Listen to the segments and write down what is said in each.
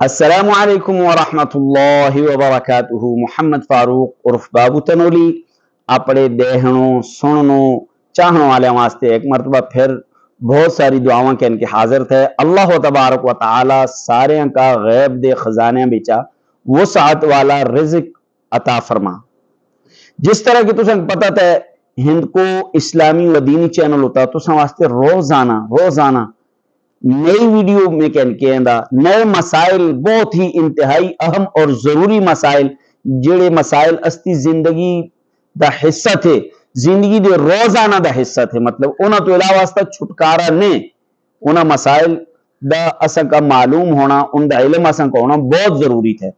السلام علیکم ورحمۃ اللہ وبرکاتہ۔ محمد فاروق عرف بابو تنولی اپنے دیکھنوں سننوں چاہنوں والے واسطے ایک مرتبہ پھر بہت ساری دعاواں کے ان کے حاضر تھے۔ اللہ تبارک و تعالی سارے کا غیب دے خزانے بچا وسعت والا رزق عطا فرما۔ جس طرح کہ تسیں پتہ ہے ہند کو اسلامی و دینی چینل ہوتا تو واسطے روزانہ نئی ویڈیو میں نئے مسائل بہت ہی انتہائی اہم اور ضروری مسائل جڑے مسائل استی زندگی دا حصہ تھے، زندگی دے روزانہ دا حصہ تھے، مطلب انہاں تو علاوہ چھٹکارا نہیں، انہاں مسائل دا اساں کا معلوم ہونا، ان دا علم اساں کا ہونا بہت ضروری تھے۔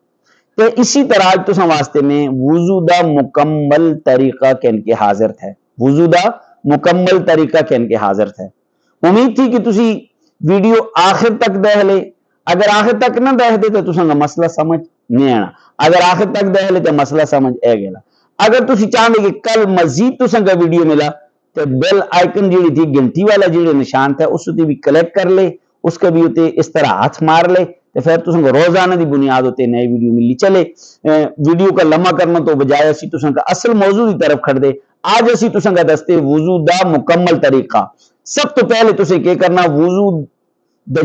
تو اسی طرح آج تو واسطے میں وضو دا مکمل طریقہ کہن کے حاضر تھے، وضو دا مکمل طریقہ کہن کے حاضر تھے۔ امید تھی کہ تسی ویڈیو آخر تک دیکھ لے، اگر آخر تک نہ دیکھ دے تو تساں کا مسئلہ سمجھ نہیں آنا، اگر آخر تک دیکھ لے تو مسئلہ سمجھ اے گیا۔ اگر تسی چاہتے کہ کل مزید تساں کا ویڈیو ملا تو بیل آئیکن جیڑی تھی گھنٹی والا جیڑے نشان تھا اس تے بھی کلک کر لے، اس کا بھی ہوتے اس طرح ہاتھ مار لے تو پھر تساں کو روزانہ دی بنیاد ہوتے نئے ویڈیو ملی چلے۔ ویڈیو کا لمحہ کرنا تو بجائے اسی تساں کا اصل موضوع دی طرف کھڑ دے۔ آج اسی تساں کا دستے وضو دا مکمل طریقہ۔ سب تو پہلے تسے کیا کرنا، وضو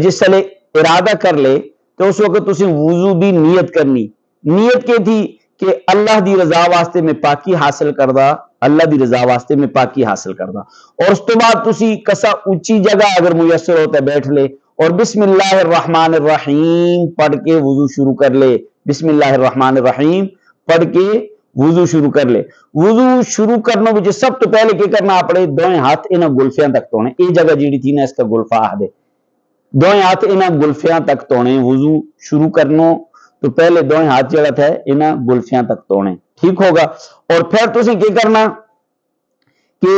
جس لے ارادہ کر لے تو اس وقت تسی وضو دی نیت کرنی۔ نیت کے تھی کہ اللہ دی رضا واسطے میں پاکی حاصل کردہ، اللہ دی رضا واسطے میں پاکی حاصل کردہ، اور اس تو بعد تسی کسا اونچی جگہ اگر میسر ہوتا ہے بیٹھ لے اور بسم اللہ الرحمن الرحیم پڑھ کے وضو شروع کر لے۔ بسم اللہ الرحمن الرحیم پڑھ کے وضو شروع کر لے۔ وضو شروع کرنا وچ سب تو پہلے کیا کرنا، اپنے دوئیں ہاتھ انہاں گلفیاں تک تونے، یہ جگہ جیڑی تھی نا اس کا گلفا آہ دے، دوئیں ہاتھ انہاں گلفیاں تک تونے۔ وضو شروع کرنا تو پہلے دوئیں ہاتھ جڑا تھا انہاں گلفیاں تک تونے، ٹھیک ہوگا۔ اور پھر تسیں کیا کرنا کہ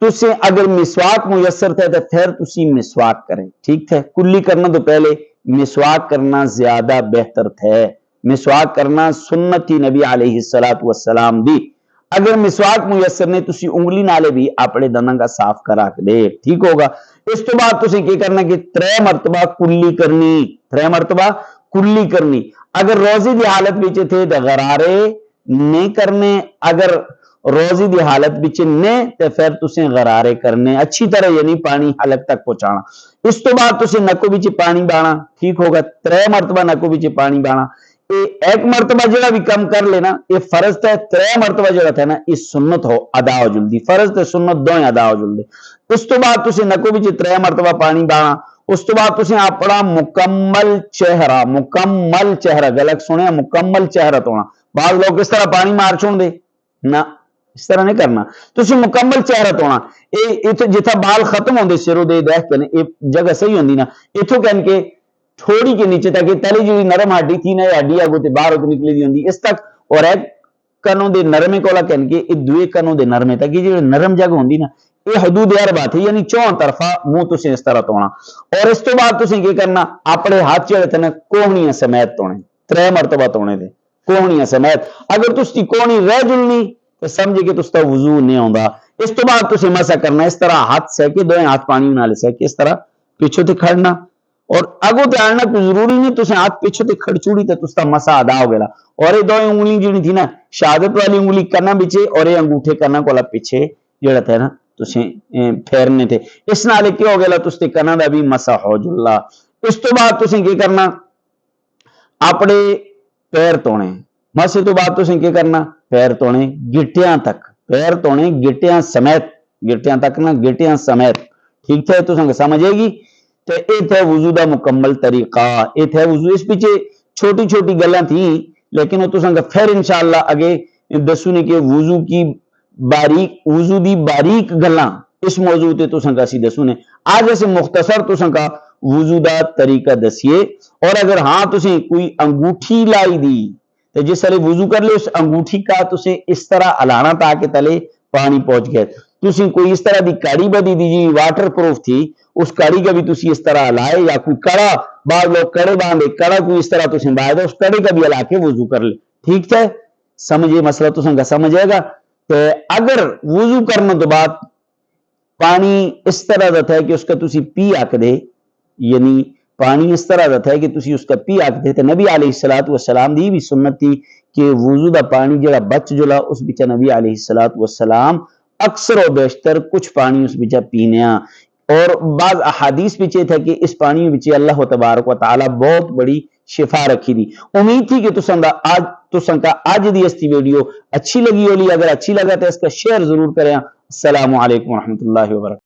تسیں اگر مسواک میسر تھے تو پھر تسی مسواک کریں، ٹھیک ہے۔ کلی کرنا تو پہلے مسواک کرنا زیادہ بہتر تھے، مسواک کرنا سنت ہی نبی علیہ السلام دی۔ اگر مسواک میسر نے تسی انگلی نالے بھی اپنے دنداں کا صاف کرا کے دے، ٹھیک ہوگا۔ اس تو بعد تسی کیا کرنا کہ 3 مرتبہ کلی کرنی، 3 مرتبہ کلی کرنی۔ اگر روزی دی حالت بچے تھے تو غرارے نہیں کرنے، اگر روزی دی حالت بچے نہیں تو پھر تسی غرارے کرنے اچھی طرح، یعنی پانی حلق تک پہنچانا۔ اس تو بعد تسی نکو بچے پانی بانا، ٹھیک ہوگا۔ 3 مرتبہ نکو بچے پانی بانا۔ ایک مرتبہ جڑا بھی کم کر لینا یہ فرض تھا، 3 مرتبہ جڑا تھا نا یہ سنت ہو ادا ہو جلدی، فرض تے سنت دوئیں ادا ہو جلدی۔ اس تو بعد تسی نکو بچے 3 مرتبہ پانی بانا۔ اس تو بعد تسی اپنا مکمل چہرہ غلط سنے، مکمل چہرہ تونا۔ بعض لوگ اس طرح پانی مار چھوڑ دے، نہ اس طرح نہیں کرنا، تسی مکمل چہرہ تونا۔ جتھا بال ختم ہوندے سروں دے دیکھ کے یہ جگہ صحیح ہوندی نا، اتھوں کہن کے تھوڑی کے نیچے تک تلی جی نرم ہڈی تھی نا، ہڈی اگو تے باہر ہوتے نکلی دی ہوندی اس تک، اور ایک کنوں دے نرمے کولا کہن کے دوے کنوں دے نرمے تک، یہ جو نرم جگہ ہوندی نا یہ حدود عربہ تھی، یعنی 4 طرفہ منہ تسی اس طرح تونا۔ اور اس تو بعد تسی کیا کرنا، اپنے ہاتھ چڑھے تھے نا کوہنیاں سمیت تونے، 3 مرتبہ تونے دے کوہنیاں سمیت۔ اگر تسی کوہنی رہ جلنی تو سمجھے کہ تستا وضو نہیں ہوندا۔ اس تو بعد تسی مسح کرنا، اس طرح ہاتھ سہ کے دوئیں ہاتھ پانی نالے سہ کے اس طرح پیچھے تے کھڑنا، اور اگو تے آنا کوئی ضروری نہیں تسی ہاتھ پیچھے تے کھڑ چوڑی تے تستا مسح ادا ہو گیا۔ اور یہ دوئیں انگلی جڑی تھی نا شہادت والی انگلی کرنا بچے اور یہ انگوٹھے کرنا کولا پیچھے جڑا تھا نا تسی پھیرنے تھے، اس نالے کیا ہو گیا تستے کنا دا بھی مسح ہو جلا۔ اس تو بعد تسی کیا کرنا، اپنے پیر تونے، مسح تو بعد تسی کیا کرنا، پیر تونے گٹیاں تک، پیر تونے گٹیاں سمیت، گٹیاں تک نا گٹیاں سمیت، ٹھیک ہے۔ تساں سمجھے گی تو یہ تھے وضو دا مکمل طریقہ، یہ تھے وضو۔ اس پیچھے چھوٹی چھوٹی گلاں تھیں لیکن وہ تساں پھر انشاءاللہ آگے دسو نے کہ وضو کی وضو دی باریک گلاں اس موضوع تے تساں کا سی دسو نے۔ آج ایسے مختصر تساں کا وضو دا طریقہ دسیے۔ اور اگر ہاں تسیں کوئی انگوٹھی لائی دی تو جس طرح وضو کر لے اس انگوٹھی کا تسیں اس طرح ہلانا تاکہ تلے پانی پہنچ گئے۔ تسیں کوئی اس طرح دی کڑی بدی دی جی واٹر پروف تھی، اس کڑی کا بھی تسی اس طرح ہلائے، یا کوئی کڑا، بعض لوگ کڑے باندھے، کڑا کوئی اس طرح تسیں باندھے اس کڑے کا بھی ہلا کے وضو کر لے، ٹھیک ہے۔ سمجھے مسئلہ تسیں کا سمجھے گا۔ تو اگر وضو کرنے تو بعد پانی اس طرح دا ہے کہ اس کا تسی پی آکھ دے، یعنی پانی اس طرح دا ہے کہ تسی اس کا پی آکتے تھے. نبی علیہ السلام دی بھی سنت تھی کہ وضو دا پانی جڑا بچ جلا اس بچا نبی علیہ السلام اکثر و بیشتر کچھ پانی اس بچا پینے. اور بعض احادیث بچے تھا کہ اس پانی بچے اللہ تبارک و تعالی بہت بڑی شفا رکھی دی. امید تھی کہ تسان کا آج دی استی ویڈیو اچھی لگی ہولی. اگر اچھی لگا تو اس کا شیئر ضرور کریں. السلام علیکم ورحمۃ اللہ وبرکاتہ.